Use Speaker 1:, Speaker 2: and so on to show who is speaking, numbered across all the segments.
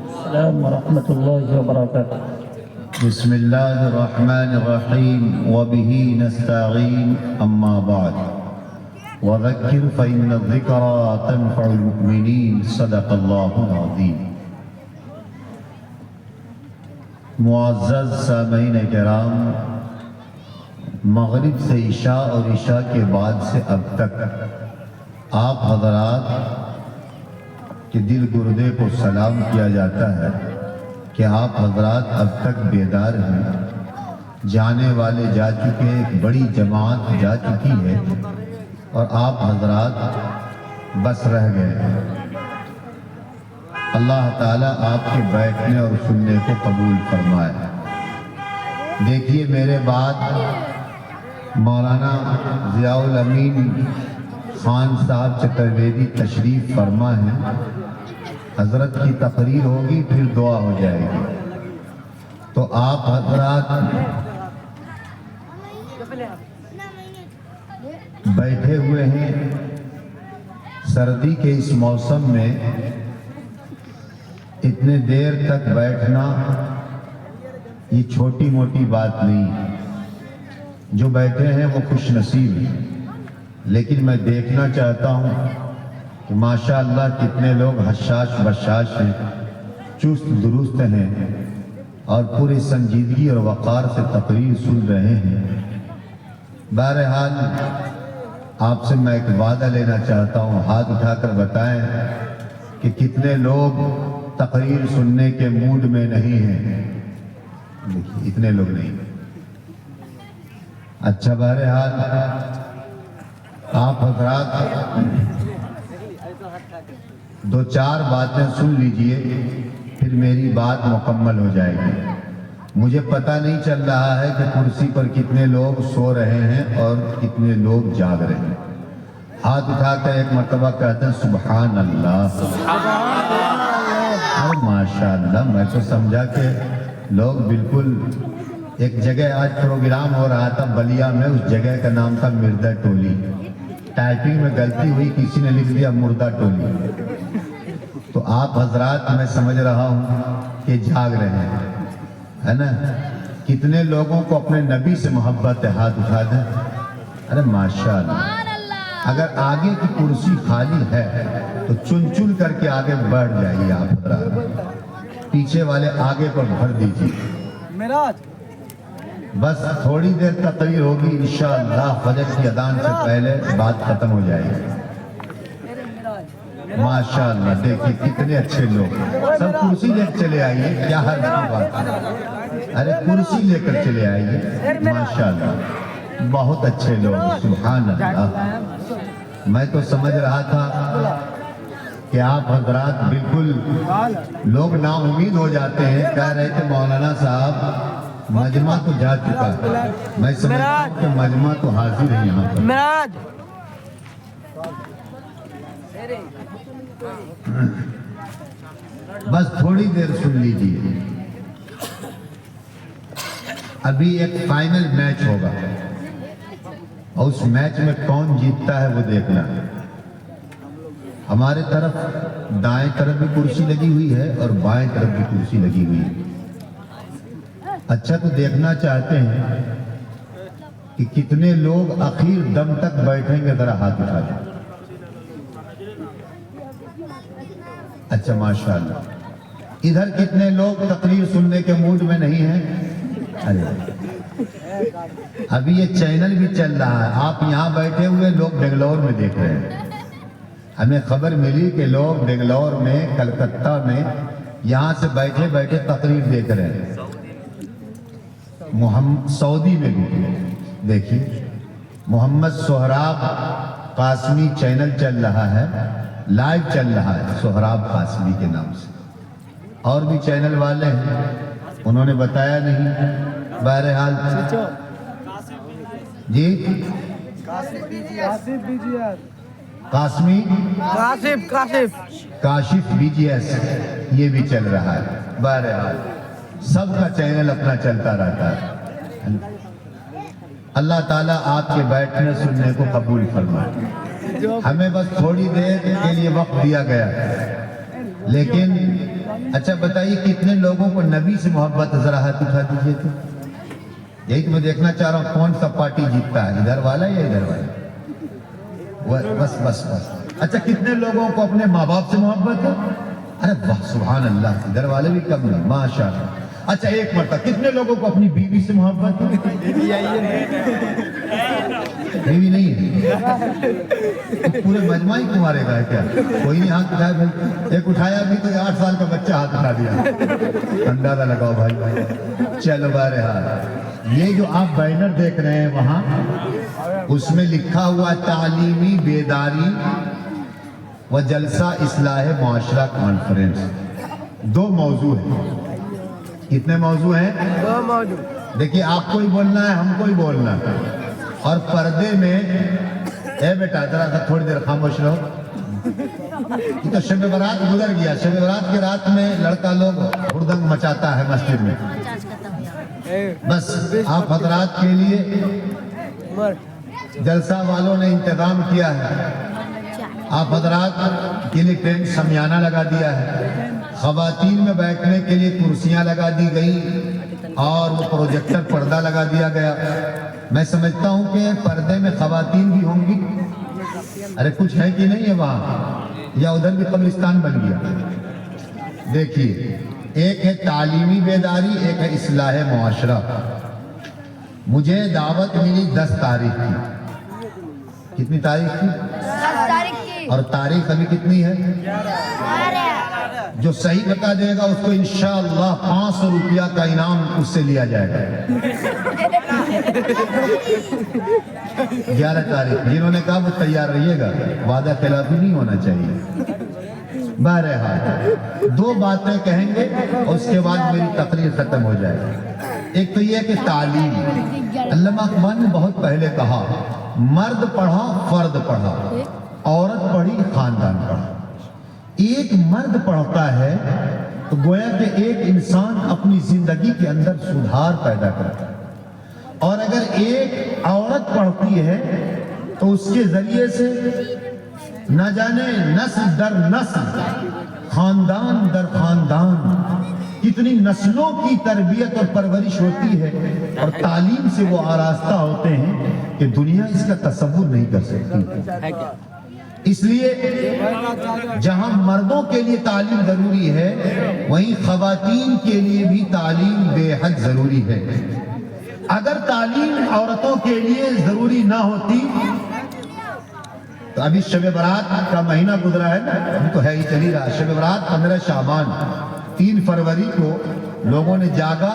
Speaker 1: السلام ورحمة الله وبركاته.
Speaker 2: بسم الله الرحمن الرحيم وبه نستعين أما بعد وذكر فإن الذكرى تنفع المؤمنين صدق الله العظيم. معزز سامعین کرام، مغرب سے عشاء اور عشاء کے بعد سے اب تک آپ حضرات کے دل گردے کو سلام کیا جاتا ہے کہ آپ حضرات اب تک بیدار ہیں. جانے والے جا چکے، ایک بڑی جماعت جا چکی ہے اور آپ حضرات بس رہ گئے. اللہ تعالیٰ آپ کے بیٹھنے اور سننے کو قبول فرمائے. دیکھیے میرے بعد مولانا ضیاء الامین خان صاحب چترویدی تشریف فرما ہیں. حضرت کی تقریر ہوگی، پھر دعا ہو جائے گی. تو آپ حضرات بیٹھے ہوئے ہیں. سردی کے اس موسم میں اتنے دیر تک بیٹھنا یہ چھوٹی موٹی بات نہیں. جو بیٹھے ہیں وہ خوش نصیب ہیں، لیکن میں دیکھنا چاہتا ہوں کہ ماشاءاللہ کتنے لوگ حشاش بشاش ہیں، چست درست ہیں اور پوری سنجیدگی اور وقار سے تقریر سن رہے ہیں. بہرحال آپ سے میں ایک وعدہ لینا چاہتا ہوں. ہاتھ اٹھا کر بتائیں کہ کتنے لوگ تقریر سننے کے موڈ میں نہیں ہیں. دیکھیے اتنے لوگ نہیں. اچھا، بہرحال آپ حضرات دو چار باتیں سن لیجئے، پھر میری بات مکمل ہو جائے گی. مجھے پتہ نہیں چل رہا ہے کہ کرسی پر کتنے لوگ سو رہے ہیں اور کتنے لوگ جاگ رہے ہیں. ہاتھ اٹھا کر ایک مرتبہ کہتے ہیں سبحان اللہ. ماشاءاللہ، میں تو سمجھا کہ لوگ بالکل. ایک جگہ آج پروگرام ہو رہا تھا بلیا میں، اس جگہ کا نام تھا مردہ ٹولی. ٹائپنگ میں غلطی ہوئی، کسی نے لکھ دیا مردہ ٹولی. تو آپ حضرات میں سمجھ رہا ہوں کہ جاگ رہے ہیں، ہے نا. کتنے لوگوں کو اپنے نبی سے محبت ہے؟ ہاتھ اٹھا دیں. ارے ماشاءاللہ. اگر آگے کی کرسی خالی ہے تو چن چن کر کے آگے بڑھ جائیے. آپ حضرات پیچھے والے آگے پر بھر دیجیے. بس تھوڑی دیر تقریر ہوگی، انشاءاللہ فجر کی اذان سے پہلے بات ختم ہو جائے گی. ماشاءاللہ دیکھیے کتنے اچھے لوگ. سب کرسی لے کر چلے آئیے. کیا حال کی بات ہے؟ ارے کرسی لے کر چلے آئیے. ماشاءاللہ بہت اچھے لوگ. سبحان اللہ. میں تو سمجھ رہا تھا کہ آپ حضرات بالکل لوگ نا امید ہو جاتے ہیں. کہہ رہے تھے مولانا صاحب مجمع تو جا چکا ہے. میں سمجھتا ہوں کہ مجمع تو حاضر ہے یہاں پر. بس تھوڑی دیر سن لیجیے. ابھی ایک فائنل میچ ہوگا اور اس میچ میں کون جیتتا ہے وہ دیکھنا. ہمارے طرف دائیں طرف بھی کرسی لگی ہوئی ہے اور بائیں طرف بھی کرسی لگی ہوئی ہے. اچھا، تو دیکھنا چاہتے ہیں کہ کتنے لوگ آخر دم تک بیٹھیں گے؟ ذرا ہاتھ اٹھا دیں. اچھا ماشاءاللہ. ادھر کتنے لوگ تقریر سننے کے موڈ میں نہیں ہیں؟ ارے ابھی یہ چینل بھی چل رہا ہے. آپ یہاں بیٹھے ہوئے لوگ بنگلور میں دیکھ رہے ہیں. ہمیں خبر ملی کہ لوگ بنگلور میں، کلکتہ میں یہاں سے بیٹھے بیٹھے تقریر دیکھ رہے ہیں. سعودی میں بھی دیکھیے محمد سہراب قاسمی چینل چل رہا ہے، لائیو چل رہا ہے سہراب قاسمی کے نام سے. اور بھی چینل والے ہیں، انہوں نے بتایا نہیں. بہرحال جی Qasmi Kashif B G S یہ بھی چل رہا ہے. بہرحال سب کا چینل اپنا چلتا رہتا ہے. اللہ تعالیٰ آپ کے بیٹھنے سننے کو قبول فرمائے. ہمیں بس تھوڑی دیر کے لیے وقت دیا گیا ہے. لیکن اچھا بتائیے کتنے لوگوں کو نبی سے محبت؟ ذرا ہاتھ اٹھا دیجیے تو. یہی تو میں دیکھنا چاہ رہا ہوں کون سا پارٹی جیتتا ہے، ادھر والا یا ادھر والا؟ بس بس بس. اچھا کتنے لوگوں کو اپنے ماں باپ سے محبت ہے؟ ارے واہ سبحان اللہ، ادھر والے بھی کم نہیں ماشاء اللہ. اچھا ایک مرتبہ کتنے لوگوں کو اپنی بیوی سے محبت ہے؟ بیوی نہیں ہے، پورے مجمع ہی تمہارے کا ہے کیا؟ کوئی نہیں ہاتھ اٹھایا بھائی؟ ایک اٹھایا بھی تو 8 سال کا بچہ ہاتھ اٹھا دیا. اندازہ لگاؤ بھائی. چلو بہرحال یہ جو آپ بینر دیکھ رہے ہیں وہاں، اس میں لکھا ہوا تعلیمی بیداری و جلسہ اصلاح معاشرہ کانفرنس. 2 موضوع ہیں. کتنے موضوع ہیں؟
Speaker 3: 2 موضوع.
Speaker 2: دیکھیے آپ کو ہی بولنا ہے، ہم کو ہی بولنا ہے. اور پردے میں اے بیٹا ذرا سا تھوڑی دیر خاموش رہو. یہ تو شب برات گزر گیا. شب برات کی رات میں لڑکا لوگ ہردنگ مچاتا ہے مسجد میں. بس آپ حضرات کے لیے جلسہ والوں نے انتظام کیا ہے. آپ حضرات کے لیے ٹینٹ شمیانہ لگا دیا ہے. خواتین میں بیٹھنے کے لیے کرسیاں لگا دی گئی اور وہ پروجیکٹر پردہ لگا دیا گیا. میں سمجھتا ہوں کہ پردے میں خواتین بھی ہوں گی. ارے کچھ ہے کہ نہیں ہے وہاں، یا ادھر بھی قبرستان بن گیا؟ دیکھیے ایک ہے تعلیمی بیداری، ایک ہے اصلاح معاشرہ. مجھے دعوت ملی 10 تاریخ کی. کتنی تاریخ کی؟
Speaker 3: 10 تاریخ کی.
Speaker 2: اور تاریخ ابھی کتنی ہے؟ جو صحیح بتا دے گا اس کو انشاءاللہ 500 روپیہ کا انعام اس سے لیا جائے گا. 11 تاریخ. جنہوں نے کہا وہ تیار رہیے گا، وعدہ خلافی نہیں ہونا چاہیے. بہرحال 2 باتیں کہیں گے اور اس کے بعد میری تقریر ختم ہو جائے گی. ایک تو یہ کہ تعلیم. علامہ اقبال نے بہت پہلے کہا مرد پڑھا فرد پڑھا، عورت پڑھی خاندان پڑھا. ایک مرد پڑھتا ہے تو گویا کہ ایک انسان اپنی زندگی کے اندر سدھار پیدا کرتا ہے، اور اگر ایک عورت پڑھتی ہے تو اس کے ذریعے سے نہ جانے نسل در نسل، خاندان در خاندان کتنی نسلوں کی تربیت اور پرورش ہوتی ہے، اور تعلیم سے وہ آراستہ ہوتے ہیں کہ دنیا اس کا تصور نہیں کر سکتی. اس لیے جہاں مردوں کے لیے تعلیم ضروری ہے، وہیں خواتین کے لیے بھی تعلیم بے حد ضروری ہے. اگر تعلیم عورتوں کے لیے ضروری نہ ہوتی تو ابھی شب برات کا مہینہ گزرا ہے نا، ابھی تو ہے ہی چلی رہا. شب برات 15 شعبان. 3 فروری کو لوگوں نے جاگا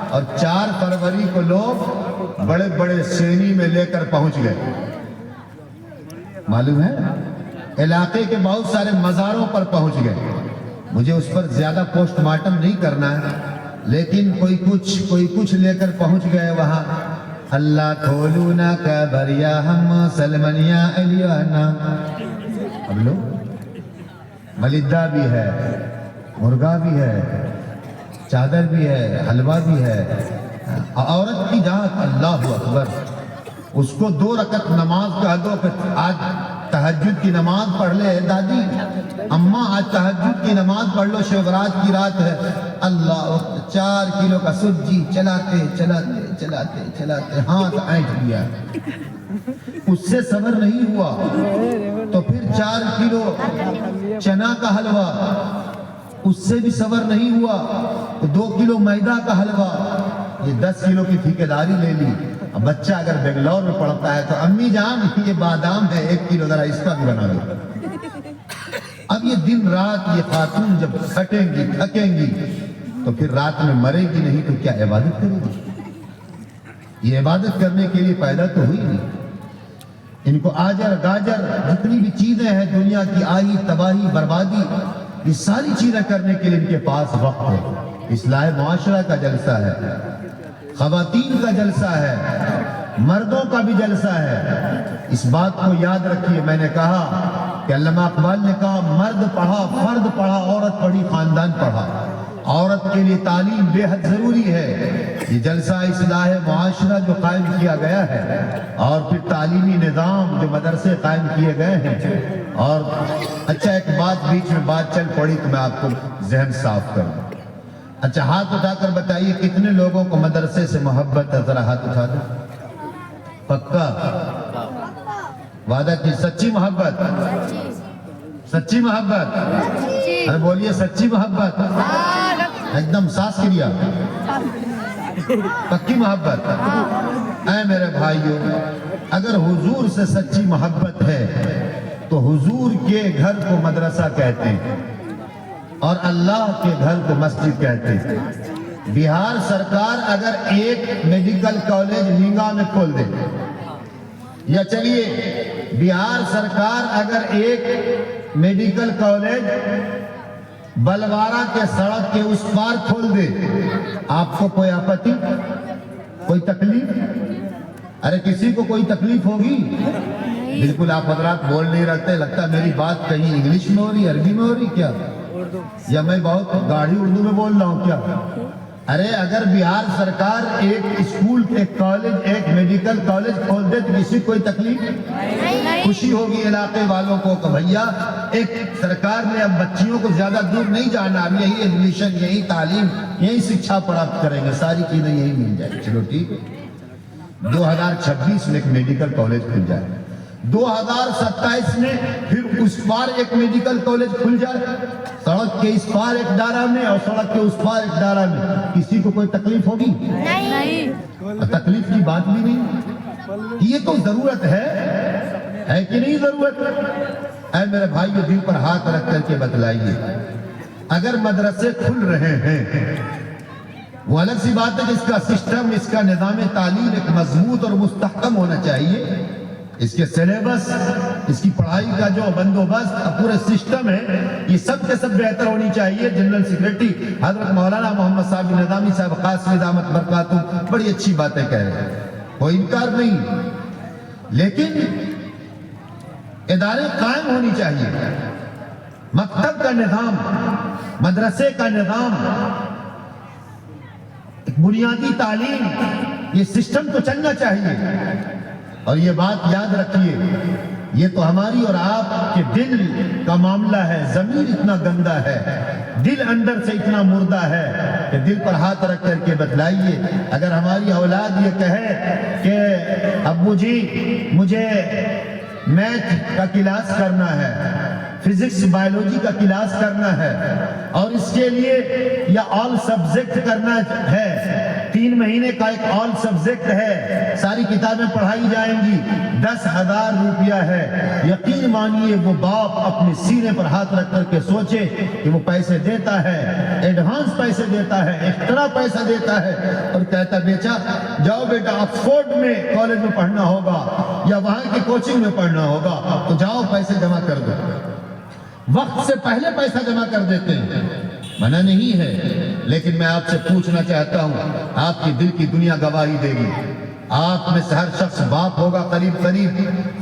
Speaker 2: اور 4 فروری کو لوگ بڑے بڑے سینی میں لے کر پہنچ گئے. معلوم ہے علاقے کے بہت سارے مزاروں پر پہنچ گئے. مجھے اس پر زیادہ پوسٹ مارٹم نہیں کرنا ہے، لیکن کوئی کچھ لے کر پہنچ گئے وہاں. اللہ کھولونا کا بریا ہم سلمنیا علیانا. اب لو ملیدہ بھی ہے، مرغا بھی ہے، چادر بھی ہے، حلوہ بھی ہے. عورت کی جہاں اللہ اکبر، اس کو 2 رکعت نماز کہہ دو کہ آج تہجد کی نماز پڑھ لے دادی، اماں آج تہجد کی نماز پڑھ لو، شب برات کی رات ہے. اللہ 4 کلو کا سبزی چلاتے چلاتے چلاتے چلاتے ہاتھ اینٹھ دیا. اس سے صبر نہیں ہوا تو پھر 4 کلو چنا کا حلوہ، اس سے بھی صبر نہیں ہوا تو 2 کلو میدا کا حلوہ. یہ 10 کلو کی ٹھیکیداری لے لی. اب بچہ اگر بنگلور میں پڑھتا ہے تو امی جان یہ بادام ہے 1 کلو ذرا اس کا بھی بنا دو. اب یہ دن رات یہ خاتون جب کھٹیں گی تھکیں گی تو پھر رات میں مرے گی نہیں تو کیا عبادت کرے گی؟ یہ عبادت کرنے کے لیے پیدا تو ہوئی نہیں. ان کو آجر گاجر جتنی بھی چیزیں ہیں دنیا کی، آئی تباہی بربادی، یہ ساری چیزیں کرنے کے لیے ان کے پاس وقت ہے. اصلاح معاشرہ کا جلسہ ہے، خواتین کا جلسہ ہے، مردوں کا بھی جلسہ ہے. اس بات کو یاد رکھیے. میں نے کہا کہ علامہ اقبال نے کہا مرد پڑھا فرد پڑھا، عورت پڑھی خاندان پڑھا. عورت کے لیے تعلیم بے حد ضروری ہے. یہ جلسہ اصلاح معاشرہ جو قائم کیا گیا ہے، اور پھر تعلیمی نظام جو مدرسے قائم کیے گئے ہیں، اور اچھا ایک بات بیچ میں بات چل پڑی تو میں آپ کو ذہن صاف کروں. اچھا ہاتھ اٹھا کر بتائیے کتنے لوگوں کو مدرسے سے محبت ہے؟ ذرا ہاتھ اٹھا دو. پکا وعدہ کی سچی محبت؟ سچی محبت؟ ارے بولیے سچی محبت. ایک دم سانس کریا پکی محبت. اے میرے بھائیوں، اگر حضور سے سچی محبت ہے تو حضور کے گھر کو مدرسہ کہتے ہیں اور اللہ کے گھر کو مسجد کہتے ہیں. بہار سرکار اگر ایک میڈیکل کالج لینگا میں کھول دے، یا چلیے بہار سرکار اگر ایک میڈیکل کالج بلوارہ کے سڑک کے اس پار کھول دے، آپ کو کوئی آپتی، کوئی تکلیف؟ ارے کسی کو کوئی تکلیف ہوگی؟ بالکل آپ حضرات بول نہیں رہتے. لگتا ہے میری بات کہیں انگلش میں ہو رہی، عربی میں ہو رہی کیا، یا میں بہت گاڑی اردو میں بول رہا ہوں کیا؟ ارے اگر بہار سرکار ایک اسکول، ایک کالج، ایک میڈیکل کالج کھول دے تو کسی کوئی تکلیف؟ خوشی ہوگی علاقے والوں کو کہ بھیا ایک سرکار نے اب بچیوں کو زیادہ دور نہیں جانا، اب یہی ایڈمیشن، یہی تعلیم، یہی شکشا پراپت کریں گے، ساری چیزیں یہی مل جائیں. چلو ٹھیک ہے، 2026 میں ایک میڈیکل کالج کھل جائے، 2027 میں پھر اس پار ایک میڈیکل کالج کھل جائے، سڑک کے اس پار ایک دارہ میں اور سڑک کے اس پار ایک دارہ میں. کسی کو کوئی تکلیف ہوگی؟ نہیں. تکلیف کی بات بھی نہیں. یہ تو ضرورت ہے کہ نہیں ضرورت؟ اے میرے بھائیو دل پر ہاتھ رکھ کر کے بتلائیے، اگر مدرسے کھل رہے ہیں وہ الگ سی بات ہے کہ اس کا سسٹم، اس کا نظام تعلیم ایک مضبوط اور مستحکم ہونا چاہیے. اس کے سلیبس، اس کی پڑھائی کا جو بندوبست، پورے سسٹم ہے، یہ سب کے سب بہتر ہونی چاہیے. جنرل سیکریٹری حضرت مولانا محمد صاحب نظامی صاحب قاسمی دامت برکاتہ بڑی اچھی باتیں کہہ رہے ہیں، کوئی انکار نہیں، لیکن ادارے قائم ہونی چاہیے. مکتب کا نظام، مدرسے کا نظام، بنیادی تعلیم، یہ سسٹم تو چلنا چاہیے. اور یہ بات یاد رکھیے، یہ تو ہماری اور آپ کے دل کا معاملہ ہے. ضمیر اتنا گندا ہے، دل اندر سے اتنا مردہ ہے کہ دل پر ہاتھ رکھ کر کے بتلائیے، اگر ہماری اولاد یہ کہے کہ ابو جی مجھے میتھ کا کلاس کرنا ہے، فزکس بائیولوجی کا کلاس کرنا ہے، اور اس کے لیے یا آل سبجیکٹ کرنا ہے، 3 مہینے کا ایک آل سبجیکٹ ہے، ساری کتابیں پڑھائی جائیں گی، 10,000 روپیہ ہے. یقین مانیے وہ باپ اپنے سینے پر ہاتھ رکھ کر کے سوچے کہ وہ پیسے دیتا ہے، ایڈوانس پیسے دیتا ہے، ایکسٹرا پیسہ دیتا ہے، اور کہتا بیچا جاؤ بیٹا آکسفورڈ میں کالج میں پڑھنا ہوگا یا وہاں کی کوچنگ میں پڑھنا ہوگا تو جاؤ پیسے جمع کر دو. وقت سے پہلے پیسہ جمع کر دیتے ہیں، منع نہیں ہے، لیکن میں آپ سے پوچھنا چاہتا ہوں، آپ کی دل کی دنیا گواہی دے گی. آپ میں سے ہر شخص باپ ہوگا قریب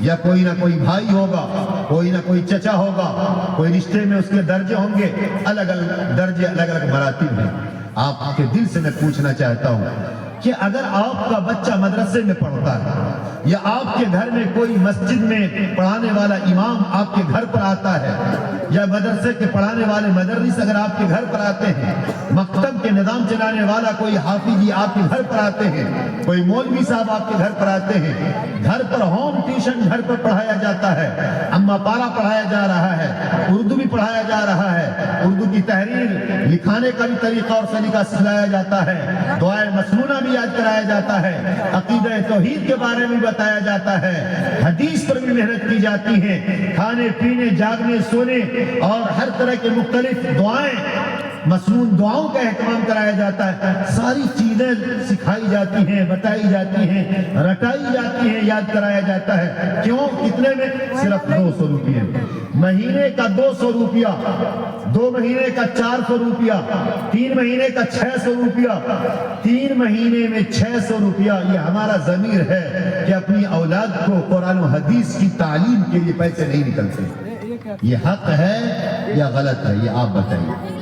Speaker 2: یا کوئی نہ کوئی بھائی ہوگا، کوئی نہ کوئی چچا ہوگا، کوئی رشتے میں اس کے درجے ہوں گے، الگ الگ درجے، الگ الگ مراتب ہیں. آپ کے دل سے میں پوچھنا چاہتا ہوں کہ اگر آپ کا بچہ مدرسے میں پڑھتا ہے یا آپ کے گھر میں کوئی مسجد میں پڑھانے والا امام آپ کے گھر پر آتا ہے یا مدرسے کے پڑھانے والے مدرس اگر آپ کے گھر پر آتے ہیں، مکتب کے نظام چلانے والا کوئی حافظی آپ کے گھر پر آتے ہیں، کوئی مولوی صاحب آپ کے گھر پر آتے ہیں، گھر پر ہوم ٹیوشن گھر پر پڑھایا جاتا ہے، اما پارا پڑھایا جا رہا ہے، اردو بھی پڑھایا جا رہا ہے، اردو کی تحریر لکھانے کا بھی طریقہ اور سلیقہ سکھلایا جاتا ہے، دعائے مسنونہ بھی یاد کرایا جاتا ہے، عقیدہ توحید کے بارے میں بتایا جاتا ہے، حدیث پر بھی محنت کی جاتی ہے، کھانے پینے جاگنے سونے اور ہر طرح کے مختلف دعائیں، مسنون دعاؤں کا اہتمام کرایا جاتا ہے. ساری چیزیں سکھائی جاتی ہیں، بتائی جاتی ہیں، رٹائی جاتی ہیں، یاد کرایا جاتا ہے. کیوں؟ کتنے میں؟ صرف 200 روپیے. مہینے کا 200 روپیہ، 2 مہینے کا 400 روپیہ، 3 مہینے کا 600 روپیہ. 3 مہینے میں 600 روپیہ. یہ ہمارا ضمیر ہے کہ اپنی اولاد کو قرآن و حدیث کی تعلیم کے لیے پیسے نہیں نکلتے. یہ حق ہے یا غلط ہے؟ یہ آپ بتائیے.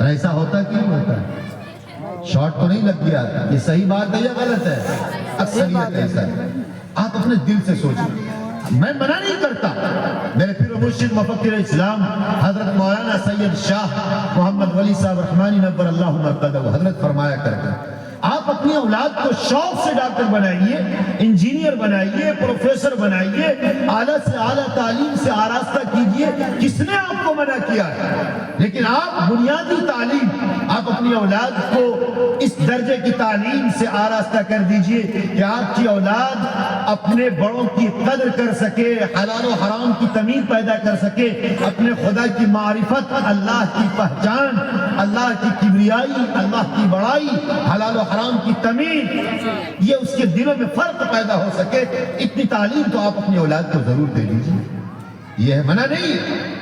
Speaker 2: ایسا ہوتا کیوں ہوتا ہے؟ شارٹ تو نہیں لگ گیا؟ یہ صحیح بات ہے یا غلط ہے؟ اکثریت ایسا ہے. آپ اپنے دل سے سوچیں. میں منع نہیں کرتا. میرے پیر و مرشد مفکر اسلام حضرت مولانا سید شاہ محمد ولی صاحب رحمانی نور اللہ مرقدہ حضرت فرمایا کرتے آپ اپنی اولاد کو شوق سے ڈاکٹر بنائیے, انجینئر بنائیے, پروفیسر بنائیے, اعلیٰ سے اعلیٰ تعلیم سے آراستہ کیجئے. کس نے آپ کو منع کیا ہے؟ لیکن آپ بنیادی تعلیم آپ اپنی اولاد کو اس درجے کی تعلیم سے آراستہ کر دیجئے کہ آپ کی اولاد اپنے بڑوں کی قدر کر سکے, حلال و حرام کی تمیز پیدا کر سکے, اپنے خدا کی معرفت, اللہ کی پہچان, اللہ کی کبریائی, اللہ کی بڑائی, حلال و حرام کی تمیز, یہ اس کے دلوں میں فرق پیدا ہو سکے. اتنی تعلیم تو آپ اپنی اولاد کو ضرور دے دیجئے. یہ ہے منع نہیں.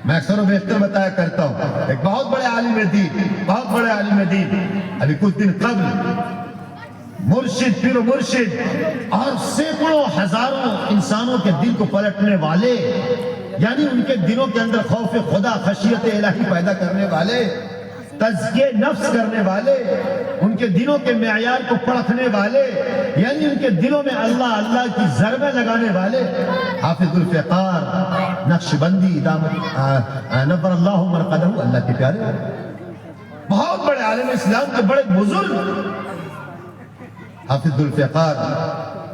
Speaker 2: میں اکثر و بیشتر بتایا کرتا ہوں, ایک بہت بڑے عالم دین ابھی کچھ دن قبل مرشد, پیر و مرشد اور سینکڑوں ہزاروں انسانوں کے دل کو پلٹنے والے, یعنی ان کے دلوں کے اندر خوف خدا, خشیت الہی پیدا کرنے والے, تزکیہ نفس کرنے والے, ان کے دلوں کے معیار کو پرکھنے والے, یعنی ان کے دلوں میں اللہ اللہ کی ضربیں لگانے والے حافظ الفقار نقشبندی نور اللہ مرقدہ, اللہ کے پیارے, بہت بڑے عالم اسلام کے بڑے بزرگ حافظ الفقار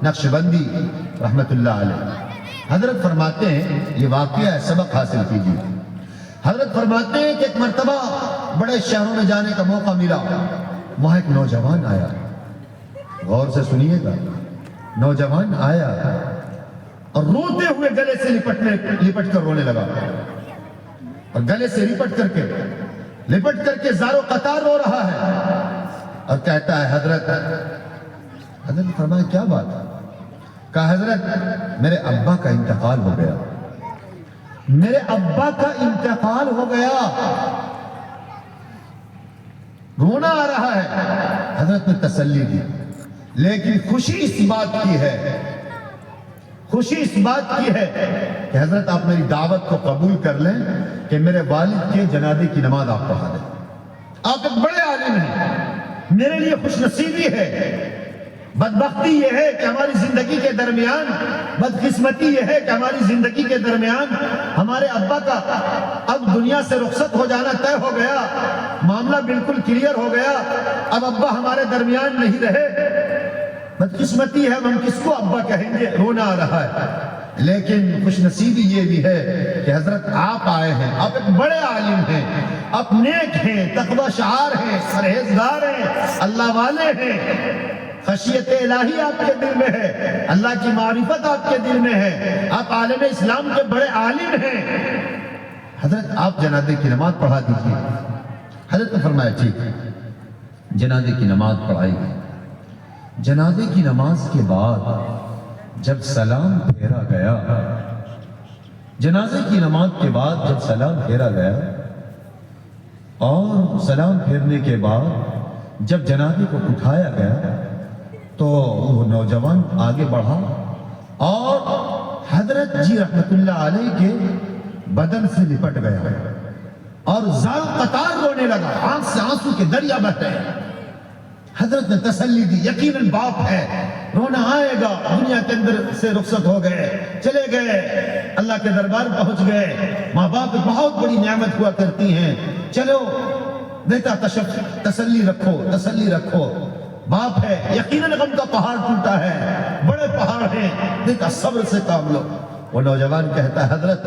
Speaker 2: نقشبندی رحمت اللہ علیہ حضرت فرماتے ہیں, یہ واقعہ ہے, سبق حاصل کیجیے. حضرت فرماتے ہیں کہ ایک مرتبہ بڑے شہروں میں جانے کا موقع ملا. وہاں ایک نوجوان آیا, غور سے سنیے گا, نوجوان آیا اور روتے ہوئے گلے سے لپٹ کر رونے لگا, اور گلے سے لپٹ کر کے زار و قطار رو رہا ہے, اور کہتا ہے حضرت فرمایا کیا بات ہے؟ کہا حضرت میرے ابا کا انتقال ہو گیا, میرے ابا کا انتقال ہو گیا, رونا آ رہا ہے. حضرت نے تسلی دی, لیکن خوشی اس بات کی ہے کہ حضرت آپ میری دعوت کو قبول کر لیں کہ میرے والد کے جنازے کی نماز آپ پڑھا دیں. آپ ایک بڑے عالم ہیں, میرے لیے خوش نصیبی ہے. بدبختی یہ ہے کہ ہماری زندگی کے درمیان, بدقسمتی یہ ہے کہ ہماری زندگی کے درمیان ہمارے ابا کا اب دنیا سے رخصت ہو جانا طے ہو گیا, معاملہ بالکل کلیئر ہو گیا, اب ابا ہمارے درمیان نہیں رہے. بدقسمتی ہے, ہم کس کو ابا کہیں گے, رونا آ رہا ہے. لیکن خوش نصیبی یہ بھی ہے کہ حضرت آپ آئے ہیں, آپ ایک بڑے عالم ہیں, آپ نیک ہیں, تقوی شعار ہیں, پرہیزگار ہیں, اللہ والے ہیں, خشیت الہی آپ کے دل میں ہے, اللہ کی معرفت آپ کے دل میں ہے, آپ عالم اسلام کے بڑے عالم ہیں. حضرت آپ جنازے کی نماز پڑھا دیجیے. حضرت نے فرمایا ٹھیک ہے, جنازے کی نماز پڑھائی گئی. جنازے کی نماز کے بعد جب سلام پھیرا گیا, جنازے کی نماز کے بعد جب سلام پھیرا گیا, اور سلام پھیرنے کے بعد جب جنازے کو اٹھایا گیا تو وہ نوجوان آگے بڑھا اور حضرت جی رحمت اللہ علیہ کے بدن سے لپٹ گیا اور زار قطار رونے لگا, آنکھ سے آنسو کے دریا بہتے. حضرت نے تسلی دی, یقیناً باپ ہے, رونا آئے گا, دنیا کے اندر سے رخصت ہو گئے, چلے گئے, اللہ کے دربار پہنچ گئے. ماں باپ بہت بڑی نعمت ہوا کرتی ہیں, چلو بیٹا تسلی رکھو, باپ ہے, یقیناً غم کا پہاڑ ٹوٹا ہے, بڑے پہاڑ ہیں, بیٹا صبر سے کام لو. وہ نوجوان کہتا ہے حضرت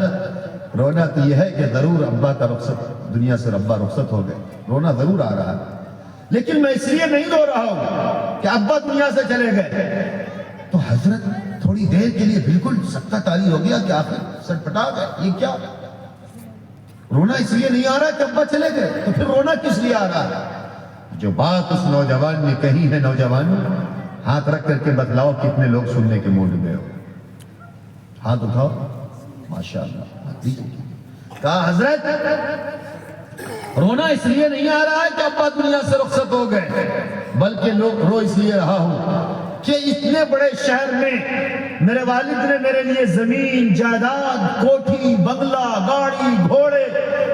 Speaker 2: رونا تو یہ ہے کہ ضرور ابا کا رخصت, دنیا سے ابا رخصت ہو گئے, رونا ضرور آ رہا ہے, لیکن میں اس لیے نہیں رو رہا ہوں کہ ابا دنیا سے چلے گئے. تو حضرت تھوڑی دیر کے لیے بالکل سکتہ طاری ہو گیا کہ آخر سٹ پٹا گئے, یہ کیا رونا اس لیے نہیں آ رہا کہ ابا چلے گئے, تو پھر رونا کس لیے آ رہا ہے؟ جو بات اس نوجوان نے کہی ہے, نوجوان ہاتھ رکھ کر کے بتلاؤ کتنے لوگ سننے کے موڈ میں ہو, ہاتھ اٹھاؤ, ماشاءاللہ. کہا حضرت رونا اس لیے نہیں آ رہا ہے کہ ابا دنیا سے رخصت ہو گئے, بلکہ لوگ رو اس لیے رہا ہوں کہ اتنے بڑے شہر میں میرے والد نے میرے لیے زمین, جائیداد, کوٹھی, بنگلہ, گاڑی, گھوڑے,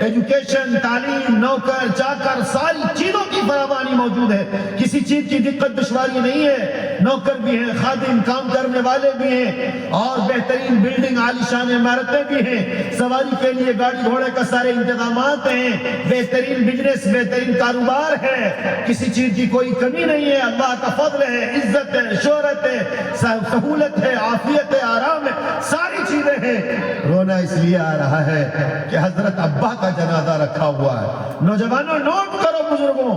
Speaker 2: ایجوکیشن, تعلیم, نوکر, چاکر, ساری چیزوں کی فراوانی موجود ہے, کسی چیز کی دقت دشواری نہیں ہے. نوکر بھی ہیں، خادم کام کرنے والے بھی ہیں، اور بہترین بلڈنگ عالیشان عمارتیں بھی ہیں، سواری کے لیے گاڑی گھوڑے کا سارے انتظامات ہیں، بہترین بزنس، بہترین کاروبار ہے، کسی چیز کی کوئی کمی نہیں ہے، اللہ کا فضل ہے، عزت ہے، شہرت ہے، سہولت ہے، عافیت ہے، آرام ہے، ساری چیزیں ہیں۔ رونا اس لیے آ رہا ہے کہ حضرت ابا کا جنازہ رکھا ہوا ہے۔ نوجوانوں نوٹ کرو بزرگوں،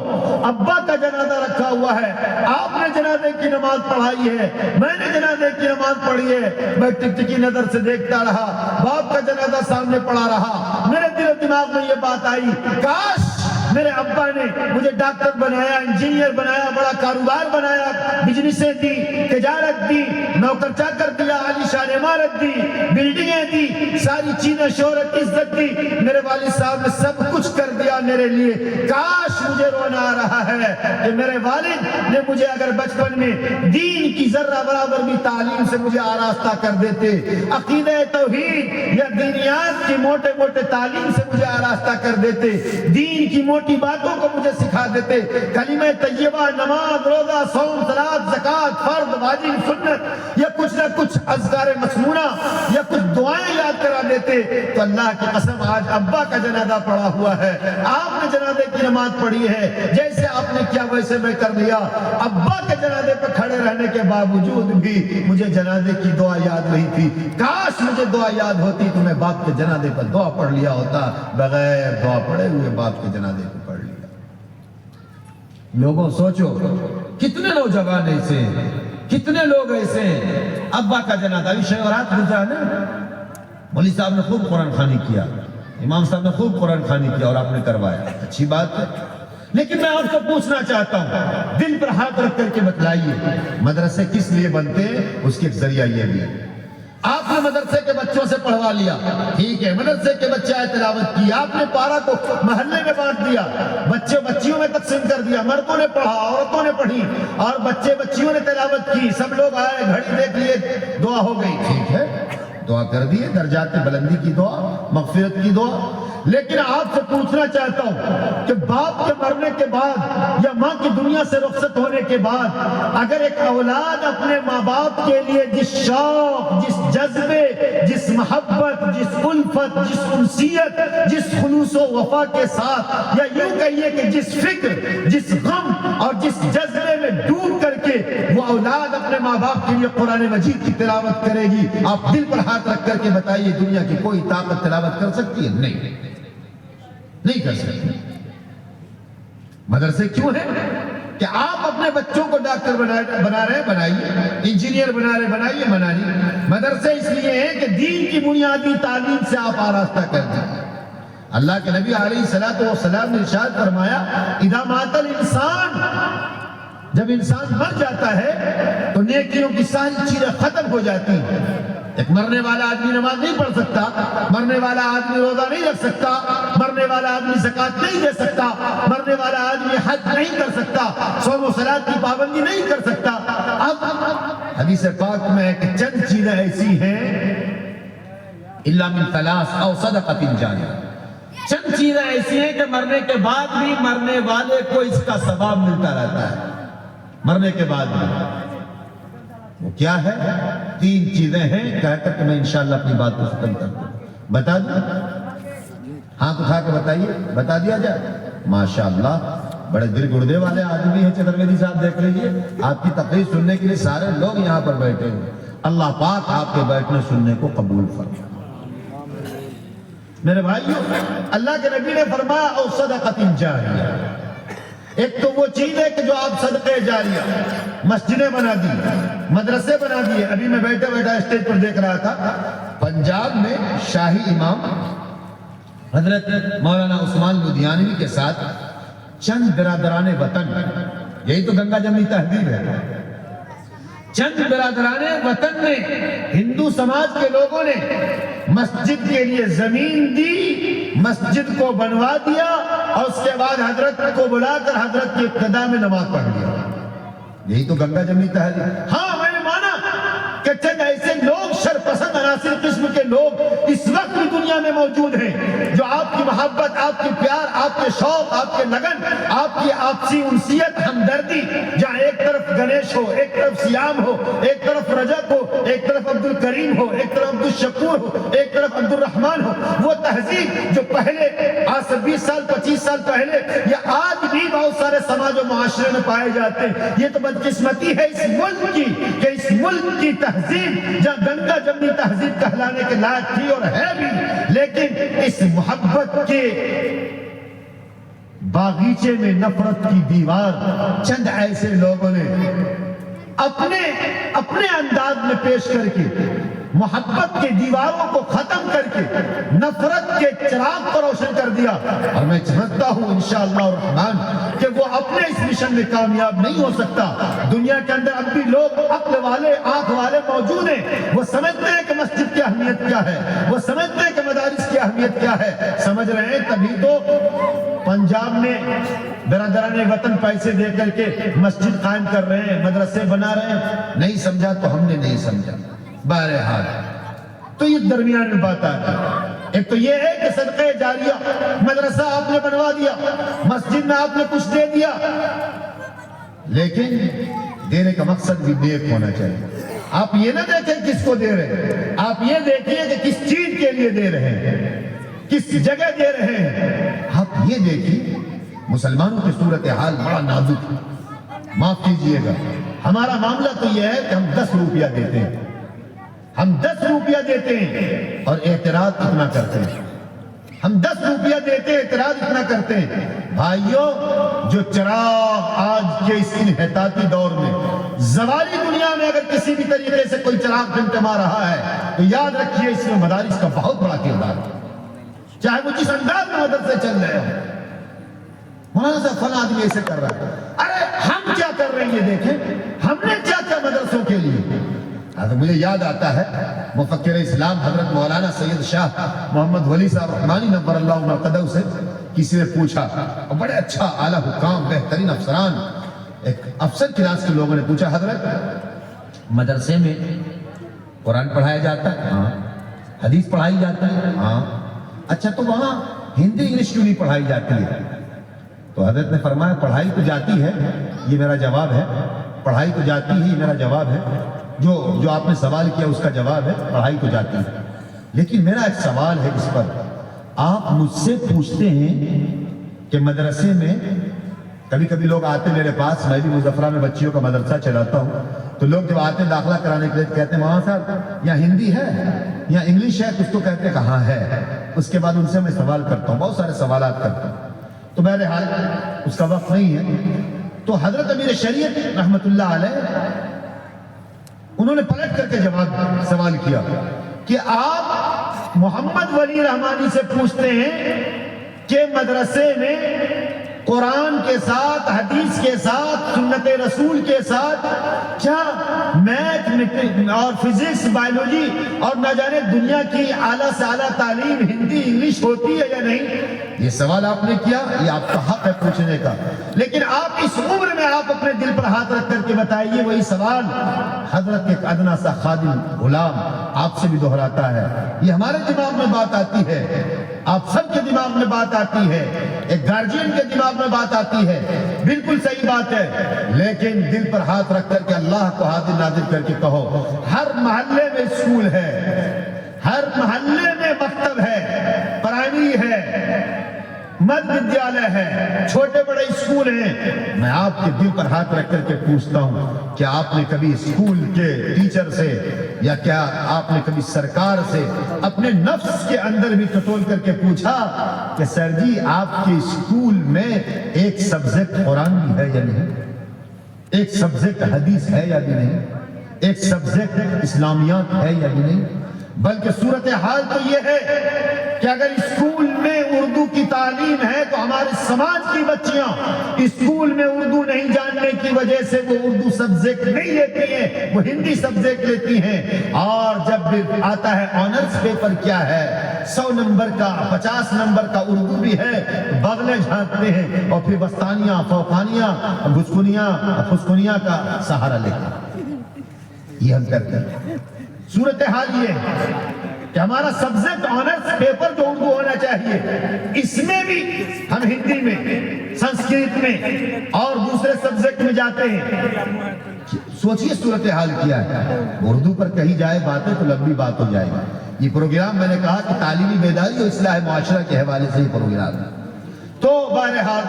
Speaker 2: ابا کا جنازہ رکھا ہوا ہے، آپ نے جنازے کی نماز پڑھائی ہے، میں نے جنازے کی نماز پڑھی ہے، میں ٹکٹکی نظر سے دیکھتا رہا، باپ کا جنازہ سامنے پڑا رہا، میرے دل و دماغ میں یہ بات آئی، کاش میرے ابا نے مجھے ڈاکٹر بنایا، انجینئر بنایا، بڑا کاروبار بنایا، بزنسیں دی، تجارت دی، نوکر چاکر دیا، عالیشان عمارت دی، بلڈنگیں دی، ساری چیزیں، شہرت، عزت دی، میرے والد صاحب نے سب کچھ کر دیا میرے لیے۔ کاش مجھے رونا آ رہا ہے کہ میرے والد نے مجھے اگر بچپن میں دین کی ذرہ برابر بھی تعلیم سے مجھے آراستہ کر دیتے، عقیدہ توحید یا دینیات کی موٹے موٹے تعلیم سے مجھے آراستہ کر دیتے، دین کی موٹی باتوں کو مجھے سکھا دیتے، کلمہ طیبہ، نماز، روزہ، صوم، صلاۃ، زکوٰۃ، فرض، واجب، سنت، یا کچھ نہ کچھ اذکار مسنونہ یا کچھ دعائیں یاد کرا دیتے، تو اللہ کی قسم آج ابا کا جنازہ پڑا ہوا ہے، آپ نے جنازے کی نماز پڑھی ہے، جیسے آپ نے کیا ویسے میں کر لیا۔ ابا کے جنازے پہ کھڑے رہنے کے باوجود بھی مجھے جنازے کی دعا یاد نہیں تھی، کاش مجھے دعا یاد ہوتی تو میں باپ کے جنازے پر دعا پڑھ لیا ہوتا، بغیر دعا پڑھے ہوئے باپ کے جنازے کو پڑھ لیا۔ لوگوں سوچو کتنے نوجوان ایسے ہیں، کتنے لوگ ایسے ہیں، ابا کا جنازہ ابھی شیورات گزرا نا، مولوی صاحب نے خوب قرآن خوانی کیا، امام صاحب نے خوب قرآن خوانی کیا اور آپ نے کروایا، اچھی بات ہے، لیکن میں آپ کو پوچھنا چاہتا ہوں، دل پر ہاتھ رکھ کر کے بتلائیے مدرسے کس لیے بنتے ہیں؟ اس کے ایک ذریعہ یہ بھی ہے، آپ نے مدرسے کے بچوں سے پڑھوا لیا، ٹھیک ہے، مدرسے کے بچے آئے تلاوت کی، آپ نے پارہ کو محلے میں بانٹ دیا، بچے بچیوں میں تقسیم کر دیا، مردوں نے پڑھا، عورتوں نے پڑھی، اور بچے بچیوں نے تلاوت کی، سب لوگ آئے، گھڑی دیکھ لیے، دعا ہو گئی، ٹھیک ہے، دعا کر دیے، درجات بلندی کی دعا، مغفرت کی دعا، لیکن آپ سے پوچھنا چاہتا ہوں کہ باپ کے مرنے کے بعد یا ماں کی دنیا سے رخصت ہونے کے بعد اگر ایک اولاد اپنے ماں باپ کے لیے جس شوق، جس جذبے، جس محبت، جس الفت، جس انسیت، جس خلوص و وفا کے ساتھ، یا یوں کہیے کہ جس فکر، جس غم اور جس جذبے میں ڈوب کر کے وہ اولاد اپنے ماں باپ کے لیے قرآن مجید کی تلاوت کرے گی، آپ دل پر ہاتھ رکھ کر کے بتائیے دنیا کی کوئی طاقت تلاوت کر سکتی ہے؟ نہیں کر سکتے۔ مدرسے کیوں ہیں؟ کہ آپ اپنے بچوں کو ڈاکٹر بنا رہے ہیں، بنائیے، انجینئر بنا رہے ہیں، بنائیے۔ مدرسے اس لیے ہیں کہ دین کی بنیادی تعلیم سے آپ آراستہ کر دیں۔ اللہ کے نبی علیہ السلام نے ارشاد فرمایا، اذا مات الانسان، جب انسان مر جاتا ہے تو نیکیوں کی ساری چیزیں ختم ہو جاتی ہیں۔ ایک مرنے والا آدمی نماز نہیں پڑھ سکتا، مرنے والا آدمی روزہ نہیں رکھ سکتا، مرنے والا آدمی زکوٰۃ نہیں دے سکتا، مرنے والا آدمی حج نہیں کر سکتا، صوم و صلاۃ کی پابندی نہیں کر سکتا۔ اب حدیث پاک میں ہے کہ چند چیزیں ایسی ہیں، الا من ثلاث او صدقۃ جاریہ، چند چیزیں ایسی ہیں کہ مرنے کے بعد بھی مرنے والے کو اس کا ثواب ملتا رہتا ہے، مرنے کے بعد بھی۔ وہ کیا ہے؟ تین چیزیں ہیں، کہہ کر کہ میں انشاءاللہ اپنی بات کو ختم کر دوں۔ بتا دوں؟ ہاتھ اٹھا کے بتائیے، بتا دیا جائے؟ ماشاءاللہ بڑے دل گردے والے آدمی ہیں چترویدی صاحب، دیکھ لیجئے، آپ کی تقریر سننے کے لیے سارے لوگ یہاں پر بیٹھے ہوئے، اللہ پاک آپ کے بیٹھنے سننے کو قبول فرمائے۔ میرے بھائیو، اللہ کے نبی نے فرمایا او صدقۃ جاریہ، ایک تو وہ چیز ہے کہ جو آپ صدقے جاریہ، مسجدیں بنا دی، مدرسے بنا دیے۔ ابھی میں بیٹھے اسٹیج پر دیکھ رہا تھا، پنجاب میں شاہی امام حضرت مولانا عثمان لدھیانوی کے ساتھ چند برادران وطن، یہی تو گنگا جمنی تہذیب ہے، چند برادران وطن نے، ہندو سماج کے لوگوں نے مسجد کے لیے زمین دی، مسجد کو بنوا دیا، اور اس کے بعد حضرت کو بلا کر حضرت کی ابتدا میں نماز پڑھ لیا۔ یہی تو گنگا جمنی تہذیب۔ ہاں میں نے مانا کہ چند ایسے لوگ شرپسند متناسب قسم کے لوگ اس وقت بھی دنیا میں موجود ہیں جو آپ کی محبت، آپ کی پیار، آپ کے شوق، آپ کے لگن، آپ کی آپسی انسیت، ہمدردی، جہاں ایک طرف گنیش ہو، ایک طرف سیام ہو، ایک طرف رجب ہو، ایک طرف عبد الکریم ہو، ایک طرف عبد الشکور ہو، ایک طرف عبد الرحمن ہو، وہ تہذیب جو پہلے آج سے 20 سال 25 سال پہلے یا آج بھی بہت سارے سماج و معاشرے میں پائے جاتے ہیں، یہ تو بدقسمتی ہے اس ملک کی کہ اس ملک کی تہذیب جہاں گنگا جمنی تہذیب کہلانے کے لائق تھی اور ہے بھی، لیکن اس محبت کے باغیچے میں نفرت کی دیوار چند ایسے لوگوں نے اپنے انداز میں پیش کر کے محبت کے دیواروں کو ختم کر کے نفرت کے چراغ کو روشن کر دیا، اور میں سمجھتا ہوں انشاءاللہ الرحمن کہ وہ اپنے اس مشن میں کامیاب نہیں ہو سکتا۔ دنیا کے اندر اب بھی لوگ عقل والے، آنکھ والے موجود ہیں، وہ سمجھتے ہیں کہ مسجد کی اہمیت کیا ہے، وہ سمجھتے ہیں کہ مدارس کی اہمیت کیا ہے، سمجھ رہے ہیں تبھی تو پنجاب میں برادران وطن پیسے دے کر کے مسجد قائم کر رہے ہیں، مدرسے بنا رہے ہیں۔ نہیں سمجھا تو ہم نے نہیں سمجھا، بہرحال تو یہ درمیان میں بات آتی ہے۔ ایک تو یہ ہے کہ صدقہ جاریہ، مدرسہ آپ نے بنوا دیا، مسجد میں آپ نے کچھ دے دیا، لیکن دینے کا مقصد بھی نیک ہونا چاہیے۔ آپ یہ نہ دیکھیں کس کو دے رہے ہیں، آپ یہ دیکھیے کہ کس چیز کے لیے دے رہے ہیں، کس جگہ دے رہے ہیں۔ آپ یہ دیکھیے مسلمانوں کی صورتحال بڑا نازک ہے، معاف کیجئے گا، ہمارا معاملہ تو یہ ہے کہ ہم 10 روپیہ دیتے ہیں، ہم 10 روپیہ دیتے ہیں اور اعتراض اتنا کرتے ہیں، ہم 10 روپیہ دیتے ہیں، اعتراض اتنا کرتے ہیں۔ بھائیوں، جو چراغ آج کے اس انحطاطی دور میں زوالی دنیا میں اگر کسی بھی طریقے سے کوئی چراغ ٹمٹما رہا ہے تو یاد رکھیے اس میں مدارس کا بہت بڑا کردار ہے، چاہے وہ جس انداز میں مدرسے چل رہے ہوں۔ مولانا صاحب فلاں آدمی ایسے کر رہا ہے، ارے ہم کیا کر رہے ہیں یہ دیکھیں، ہم نے کیا کیا مدرسوں کے لیے۔ مجھے یاد آتا ہے مفکر اسلام حضرت مولانا سید شاہ محمد ولی صاحب رحمانی نور اللہ مرقدہ سے کسی نے پوچھا، اور بڑے اچھا اعلیٰ حکام، بہترین افسران، ایک افسر کلاس کے لوگوں نے پوچھا، حضرت مدرسے میں قرآن پڑھایا جاتا ہے؟ ہاں۔ حدیث پڑھائی جاتی ہے؟ ہاں۔ اچھا تو وہاں ہندی انگلش کیوں نہیں پڑھائی جاتی ہے؟ تو حضرت نے فرمایا پڑھائی تو جاتی ہے، یہ میرا جواب ہے، پڑھائی تو جاتی ہی میرا جواب ہے، جو آپ نے سوال کیا اس کا جواب ہے، پڑھائی تو جاتی ہے، لیکن میرا ایک سوال ہے اس پر، آپ مجھ سے پوچھتے ہیں کہ مدرسے میں کبھی کبھی لوگ آتے میرے پاس، میں بھی مظفرہ میں بچیوں کا مدرسہ چلاتا ہوں، تو لوگ جب آتے ہیں داخلہ کرانے کے لیے کہتے ہیں وہاں صاحب یا ہندی ہے یا انگلش ہے، کچھ تو کہتے ہیں کہاں ہے۔ اس کے بعد ان سے میں سوال کرتا ہوں، بہت سارے سوالات کرتا ہوں، تو بہرحال اس کا وقت نہیں ہے۔ تو حضرت امیر شریعت رحمت اللہ علیہ انہوں نے پلٹ کر کے سوال کیا کہ آپ محمد ولی رحمانی سے پوچھتے ہیں کہ مدرسے میں قرآن کے ساتھ، حدیث کے ساتھ، سنت رسول کے ساتھ کیا میتھ اور فزکس، بائیولوجی اور نہ جانے دنیا کی اعلیٰ سے اعلیٰ تعلیم ہندی انگلش ہوتی ہے یا نہیں؟ یہ سوال آپ نے کیا، یہ آپ کا حق ہے پوچھنے کا، لیکن آپ اس عمر میں آپ اپنے دل پر ہاتھ رکھ کر کے بتائیے وہی سوال حضرت ایک ادنا سا خادم غلام آپ سے بھی دہراتا ہے۔ یہ ہمارے دماغ میں بات آتی ہے، آپ سب کے دماغ میں بات آتی ہے، ایک گارجین کے دماغ میں بات آتی ہے، بالکل صحیح بات ہے، لیکن دل پر ہاتھ رکھ کر کے اللہ کو حاضر ناظر کر کے کہو، ہر محلے میں اسکول ہے، ہر محلے میں مکتب ہے، پرائمری ہے، مدھ ودیالیہ ہے، چھوٹے بڑے اسکول ہیں۔ میں آپ کے دل پر ہاتھ رکھ کر کے پوچھتا ہوں کہ آپ نے کبھی اسکول کے ٹیچر سے یا کیا آپ نے کبھی سرکار سے اپنے نفس کے اندر بھی ٹٹول کر کے پوچھا کہ سر جی آپ کے اسکول میں ایک سبجیکٹ قرآن بھی ہے یا نہیں، ایک سبجیکٹ حدیث ہے یا بھی نہیں، ایک سبجیکٹ اسلامیات ہے یا بھی نہیں؟ بلکہ صورتحال تو یہ ہے کہ اگر اسکول میں اردو کی تعلیم ہے تو ہمارے سماج کی بچیاں اسکول میں اردو نہیں جاننے کی وجہ سے وہ اردو سبجیکٹ نہیں لیتی ہیں، وہ ہندی سبجیکٹ لیتی ہیں، اور جب آتا ہے آنرز پیپر کیا ہے 100 نمبر کا 50 نمبر کا اردو بھی ہے، بغلیں جھانکتے ہیں اور پھر بستانیاں فوقانیاں گھسکنیاں کا سہارا لیتے ہیں۔ یہ ہم کرتے ہیں۔ صورتحال یہ ہے کہ ہمارا سبجیکٹ آنرس پیپر جو اردو ہونا چاہیے، اس میں بھی ہم ہندی میں، سنسکرت میں اور دوسرے سبجیکٹ میں جاتے ہیں۔ سوچئے صورتحال کیا ہے۔ اردو پر کہی جائے باتیں تو لمبی بات ہو جائے گا۔ یہ پروگرام میں نے کہا کہ تعلیمی بیداری اور اصلاح معاشرہ کے حوالے سے یہ پروگرام ہے۔ تو بہرحال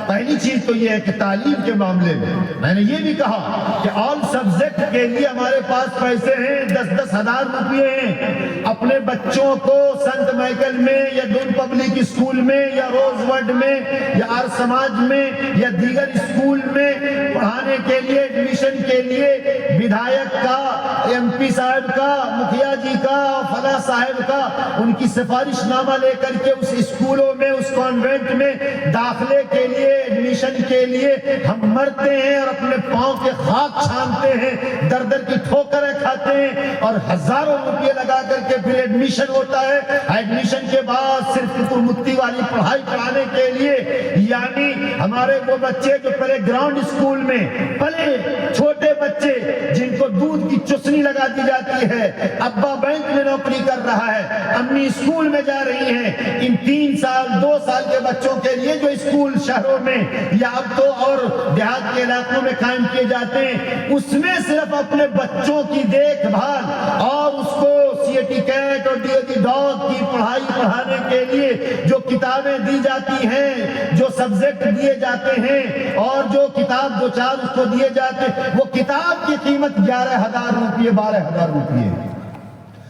Speaker 2: پہلی چیز تو یہ ہے کہ تعلیم کے معاملے میں نے یہ بھی کہا کہ آل سبجیکٹ کے لیے ہمارے پاس پیسے ہیں، 10-10 ہزار روپے ہیں۔ اپنے بچوں کو سنت مائیکل میں یا دون پبلک اسکول میں یا روز ورڈ میں یا آر سماج میں یا دیگر اسکول میں پڑھانے کے لیے، ایڈمیشن کے لیے ودھایک کا، ایم پی صاحب کا، مکھیا جی کا، فلاں صاحب کا ان کی سفارش نامہ لے کر کے اس اسکولوں میں، اس کانوینٹ میں داخلے کے لیے، ایڈمیشن کے لیے ہم مرتے ہیں اور اپنے پاؤں کے خاک چھانتے ہیں، در در کی ٹھوکریں کھاتے ہیں اور ہزاروں روپے لگا کر کے پھر ایڈمیشن ہوتا ہے۔ ایڈمیشن کے بعد صرف پرمتی والی پڑھائی پڑھانے کے لیے، یعنی ہمارے وہ بچے جو پلے گراؤنڈ اسکول میں پلے، چھوٹے بچے جن کو دودھ کی چسنی لگا دی جاتی ہے، ابا بینک میں نوکری کر رہا ہے، امی اسکول میں جا رہی ہیں، ان 3 سال 2 سال کے بچوں کے لیے جو اسکول شہروں میں یا اب تو اور دیہات کے علاقوں میں قائم کیے جاتے ہیں، اس میں صرف اپنے بچوں کی دیکھ بھال اور اس کو سی ٹی کیٹ اور ڈی ڈاگ کی پڑھائی پڑھانے کے لیے جو کتابیں دی جاتی ہیں، جو سبجیکٹ دیے جاتے ہیں اور جو کتاب 2-4 اس کو دیے جاتے ہیں، وہ کتاب کی قیمت 11,000 روپے 12,000 روپے ہے۔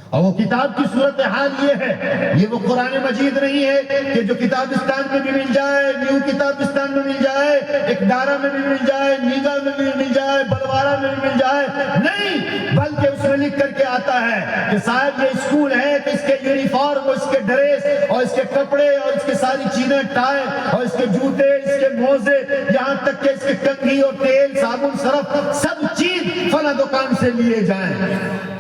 Speaker 2: اور وہ کتاب کی صورتحال یہ ہے، یہ وہ قرآن مجید نہیں ہے کہ جو کتابستان میں بھی مل جائے، نیو کتابستان میں مل جائے، اقدارہ میں بھی مل جائے، نیگا میں بھی مل جائے، بلوارہ میں بھی مل جائے، نہیں، بلکہ اس میں لکھ کر کے آتا ہے کہ صاحب یہ اسکول ہے کہ اس کے یونیفارم اور اس کے ڈریس اور اس کے کپڑے اور اس کے ساری چیزیں، ٹائی اور اس کے جوتے، اس کے موزے، یہاں تک کہ اس کے کنگھی اور تیل، صابن، سرف، سب چیز فلاں دکان سے لیے جائیں،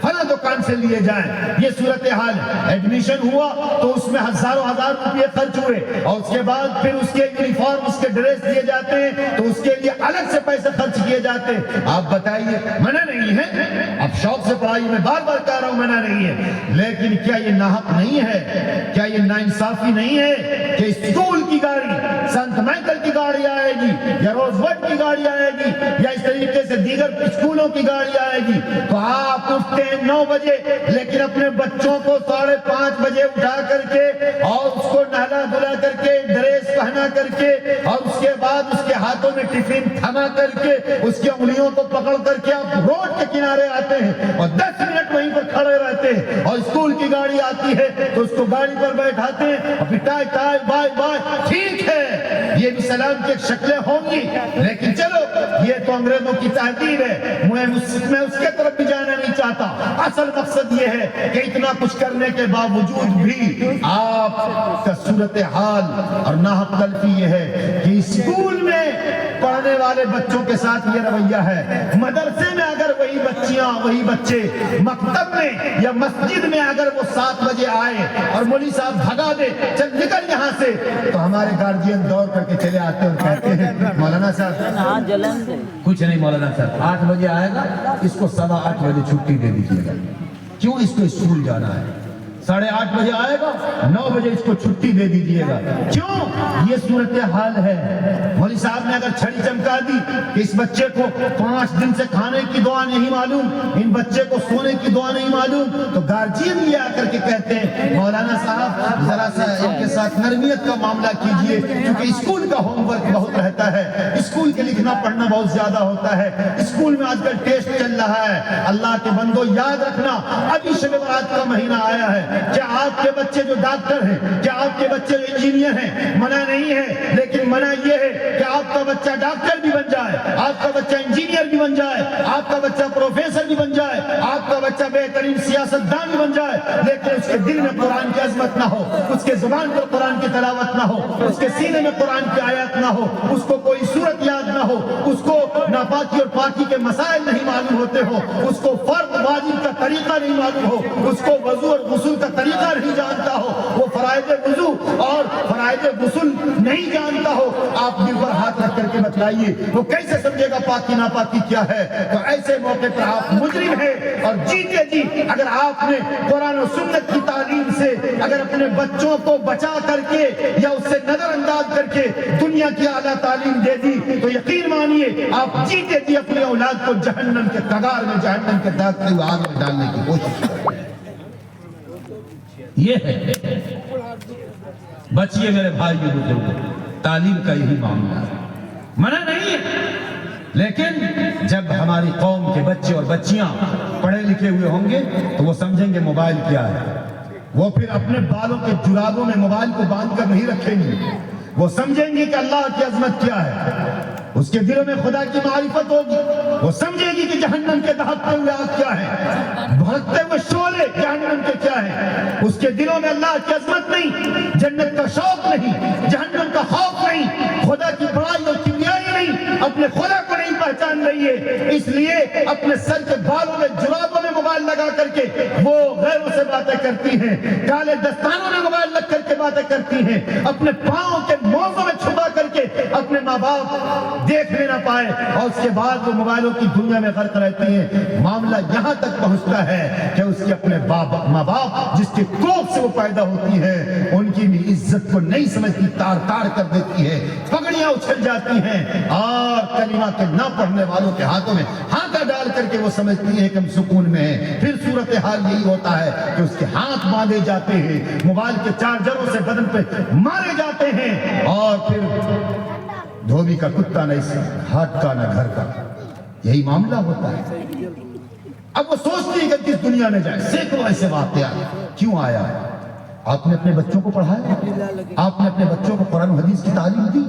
Speaker 2: فلاں دکان سے لیے جائیں۔ یہ صورتحال ہے۔ ایڈمیشن ہوا تو اس میں ہزاروں ہزار روپے خرچ ہوئے اور اس کے بعد پھر اس کے یونیفارم، اس کے ڈریس دیے جاتے ہیں تو اس کے لیے الگ سے پیسے خرچ کیے جاتے ہیں۔ آپ بتائیے، منع نہیں ہے، اب شوق سے پڑھائی میں بار بار کہہ رہا ہوں منع نہیں ہے، لیکن کیا یہ ناحق نہیں ہے؟ کیا یہ ناانصافی نہیں ہے کہ اسکول کی گاڑی، سنت مائیکل کی گاڑی آئے گی یا روز ورڈ کی گاڑی آئے گی یا اس طریقے سے دیگر اسکولوں کی گاڑی آئے گی تو آپ اٹھتے ہیں 9 بجے، لیکن اپنے بچوں کو 5:30 بجے اٹھا کر کے اور اس کو نہلا دھلا کر کے، ڈریس پہنا کر کے اور اس کے بعد اس کے ہاتھوں میں ٹفن تھما کر کے، اس کی انگلیوں کو پکڑ کر کے آپ روڈ کے کنارے آتے ہیں اور 10 منٹ وہیں پر کھڑے رہتے ہیں اور اسکول کی گاڑی آتی ہے تو اس کو گاڑی پر بیٹھاتے ہیں اور پھر ٹائی ٹائی بائے بائے، ٹھیک ہے یہ بھی سلام کی ایک شکلیں ہوں گی، لیکن چلو یہ تو انگریزوں کی تہذیب ہے، میں اس کے طرف بھی جانا نہیں چاہتا۔ اصل مقصد یہ ہے کہ اتنا کچھ کرنے کے باوجود بھی آپ کا صورتحال اور ناحق تلفی یہ ہے کہ اسکول میں پڑھنے والے بچوں کے ساتھ یہ رویہ ہے، مدرسے میں اگر وہی بچیاں وہی بچے مکتب میں یا مسجد میں اگر وہ 7 بجے آئے اور مولوی صاحب بھگا دے چل نکل یہاں سے تو ہمارے گارجین دور کر کے چلے آتے اور کہتے ہیں مولانا صاحب کچھ نہیں، مولانا صاحب 8 بجے آئے گا، اس کو 7:15 بجے چھٹی دے دیجیے گا۔ کیوں؟ اس کو اسکول جانا ہے۔ 8:30 بجے آئے گا، 9 بجے اس کو چھٹی دے دیجیے گا۔ کیوں؟ یہ صورتحال ہے۔ مولوی صاحب نے اگر چھڑی چمکا دی کہ اس بچے کو 5 دن سے کھانے کی دعا نہیں معلوم، ان بچے کو سونے کی دعا نہیں معلوم، تو گارجین یہ آ کر کے کہتے ہیں مولانا صاحب ذرا سا ان کے ساتھ نرمیت کا معاملہ کیجئے، کیونکہ اسکول کا ہوم ورک بہت رہتا ہے، اسکول کے لکھنا پڑھنا بہت زیادہ ہوتا ہے، اسکول میں آج کل ٹیسٹ چل رہا ہے۔ اللہ کے بندو یاد رکھنا، ابھی شب برات کا مہینہ آیا ہے، کیا آپ کے بچے جو ڈاکٹر ہیں، کیا آپ کے بچے جو انجینئر ہیں، منع نہیں ہے، لیکن منع یہ ہے کہ آپ کا بچہ ڈاکٹر بھی بن جائے، آپ کا بچہ انجینئر بھی بن جائے، آپ کا بچہ پروفیسر بھی بن جائے، آپ کا بچہ بہترین سیاستدان بھی بن جائے، لیکن اس کے دل میں قرآن کی عظمت نہ ہو، اس کے زبان پر قرآن کی تلاوت نہ ہو، اس کے سینے میں قرآن کی آیات نہ ہو، اس کو کوئی صورت یاد نہ ہو، اس کو ناپاکی اور پاکی کے مسائل نہیں معلوم ہوتے ہو، اس کو فرض واجب کا طریقہ نہیں معلوم ہو، اس کو وضو اور غسل کا طریقہ نہیں جانتا ہو، وہ فرائض وضو اور فرائض غسل نہیں جانتا ہو، آپ دل پر ہاتھ رکھ کر کر کے بتلائیے وہ کیسے سمجھے گا پاکی ناپاکی کیا ہے؟ تو ایسے موقع پر آپ مجرم ہیں، اور جیتے جی اگر آپ نے قرآن و سنت کی تعلیم سے اگر اپنے بچوں کو بچا کر کے یا اس سے نظر انداز کر کے دنیا کی اعلیٰ تعلیم دے دی تو یقین مانیے آپ جیتے جی اپنی اولاد کو جہنم کے کگار میں، جہنم کے داغتے ہوئے آگ میں ڈالنے کی کوشش کریں۔
Speaker 4: یہ ہے بچیے میرے بھائی کے بزرگوں، تعلیم کا یہی معاملہ ہے، منع نہیں ہے، لیکن جب ہماری قوم کے بچے اور بچیاں پڑھے لکھے ہوئے ہوں گے تو وہ سمجھیں گے موبائل کیا ہے،
Speaker 2: وہ پھر اپنے بالوں کے جرابوں میں موبائل کو باندھ کر نہیں رکھیں گے، وہ سمجھیں گے کہ اللہ کی عظمت کیا ہے، اس کے دلوں میں خدا کی معرفت ہوگی، وہ سمجھے گی کہ جہنم کے دہکتے ہوئے آگ کیا ہے، بھڑکتے ہوئے شعلے جہنم کے کیا ہے، اس کے دلوں میں اللہ کی عظمت نہیں، جنت کا شوق نہیں، جہنم کا خوف نہیں، خدا کی بڑائی اور کبریائی نہیں، اپنے خدا کو نہیں پہچان رہی ہے، اس لیے اپنے سر کے بالوں میں جرابوں میں موبائل لگا کر کے وہ غیروں سے باتیں کرتی ہیں، کالے دستانوں میں موبائل لگ کر کے باتیں کرتی ہیں، اپنے پاؤں کے موزوں میں چھپا کر کے اپنے ماں باپ دیکھ بھی نہ پائے، اور اس کے بعد وہ موبائلوں کی دنیا میں غرق رہتی ہیں۔ معاملہ یہاں تک پہنچتا ہے کہ اس کے اپنے ماں باپ جس کے کوکھ سے وہ پیدا ہوتی ہے ان کی بھی عزت کو نہیں سمجھتی، تار تار کر دیتی ہے، پگڑیاں اچھل جاتی ہیں، اور کلمہ کے نہ پڑھنے والوں کے ہاتھوں میں ہاتھا ڈال کر کے وہ سمجھتی ہیں کہ ہم سکون میں ہیں۔ پھر صورتحال یہی ہوتا ہے کہ اس کے ہاتھ باندھے جاتے ہیں، موبائل کے چارجروں سے بدن پہ مارے جاتے ہیں، اور پھر دھوبی کا کتا نہ اس ہاتھ کا نہ گھر کا، یہی معاملہ ہوتا ہے۔ اب وہ سوچتی ہے کہ کس دنیا میں جائے، سینکڑوں ایسے واقعات کیوں آیا ہے؟ آپ نے اپنے بچوں کو پڑھایا، آپ نے اپنے بچوں کو قرآن و حدیث کی تعلیم دی،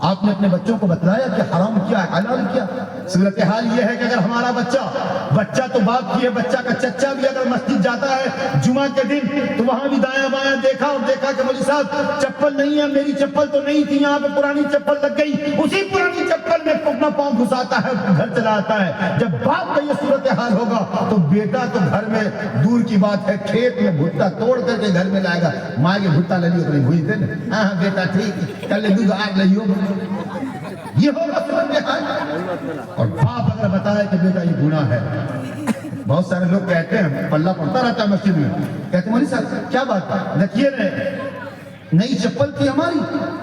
Speaker 2: آپ نے اپنے بچوں کو بتلایا کہ حرام کیا ہے حلال کیا۔ صورتحال یہ ہے کہ اگر ہمارا بچہ تو باپ کی ہے، بچہ کا چچا بھی اگر مسجد جاتا ہے جمعہ کے دن تو وہاں بھی دایاں بایاں دیکھا اور دیکھا کہ مولوی صاحب چپل نہیں ہے، میری چپل تو نہیں تھی، یہاں پہ پرانی چپل لگ گئی، اسی پرانی چپل میں اپنا پاؤں گھساتا ہے، گھر چلا آتا ہے۔ جب باپ کا یہ صورتحال ہوگا تو بیٹا تو گھر میں دور کی بات ہے، کھیت میں بھٹا توڑ کر کے گھر میں لائے گا، ماں کے بھٹا لے لیو تو ہوئی تھے نا، ہاں بیٹا ٹھیک کل دودھ آگ لئیو، یہ ہوگا صورتحال۔ اور باپ اگر بتائے کہ بیٹا یہ گناہ ہے، بہت سارے لوگ کہتے ہیں، پلہ پڑتا رہتا ہے مسجد میں، کہتے ہیں مولوی صاحب کیا بات ہے، دیکھیے نئی چپل تھی ہماری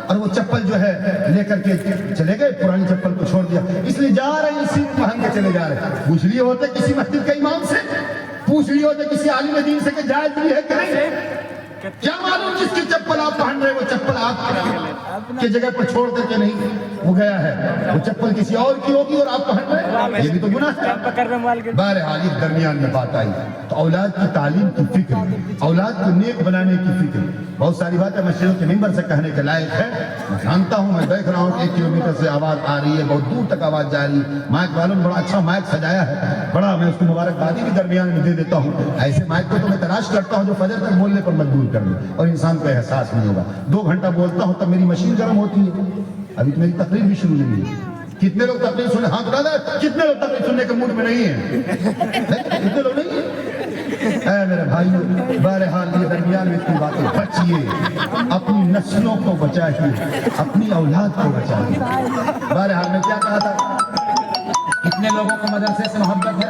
Speaker 2: اور وہ چپل جو ہے لے کر کے چلے گئے، پرانی چپل کو چھوڑ دیا، اس لیے جا رہے ہیں اسی پہن کے چلے جا رہے ہیں۔ پوچھ لیے ہوتے کسی مسجد کے امام سے، پوچھ لیے ہوتے کسی عالم دین سے کہ جائز بھی ہے کہ نہیں، کیا معلوم جس کی چپل آپ پہن رہے وہ چپل آپ کی جگہ پر چھوڑ کر کے نہیں وہ گیا ہے، وہ چپل کسی اور کی ہوگی اور آپ پہن رہے، یہ بھی تو گناہ ہے۔ بہرحال اس درمیان میں بات آئی تو اولاد کی تعلیم کی فکر، اولاد کو نیک بنانے کی فکر، بہت ساری باتیں مسجدوں کے ممبر سے کہنے کے لائق ہے۔ میں جانتا ہوں، میں دیکھ رہا ہوں کہ 1 کلومیٹر سے آواز آ رہی ہے، بہت دور تک آواز جا رہی ہے، مائک والوں نے بڑا اچھا مائک سجایا ہے، بڑا میں اس کو مبارکبادی بھی درمیان میں دے دیتا ہوں۔ ایسے مائک کو تو میں تلاش کرتا ہوں جو فجر تک بولنے پر مجبور کر دوں اور انسان کو احساس نہیں ہوگا۔ 2 گھنٹہ بولتا ہوں تب میری مشین گرم ہوتی ہے، ابھی تو میری تقریر بھی شروع نہیں ہے۔ کتنے لوگ تقریر سننے، ہاں برادر کتنے لوگ تقریر سننے کے موڈ میں نہیں ہیں؟ کتنے لوگ نہیں ہیں؟ اے میرے بھائیوں، بہرحال یہ درمیان میں اتنی باتیں بچیے، اپنی نسلوں کو بچائیے، اپنی اولاد کو بچائیے۔ بہرحال میں کیا کہا تھا، کتنے لوگوں کو مدرسے سے محبت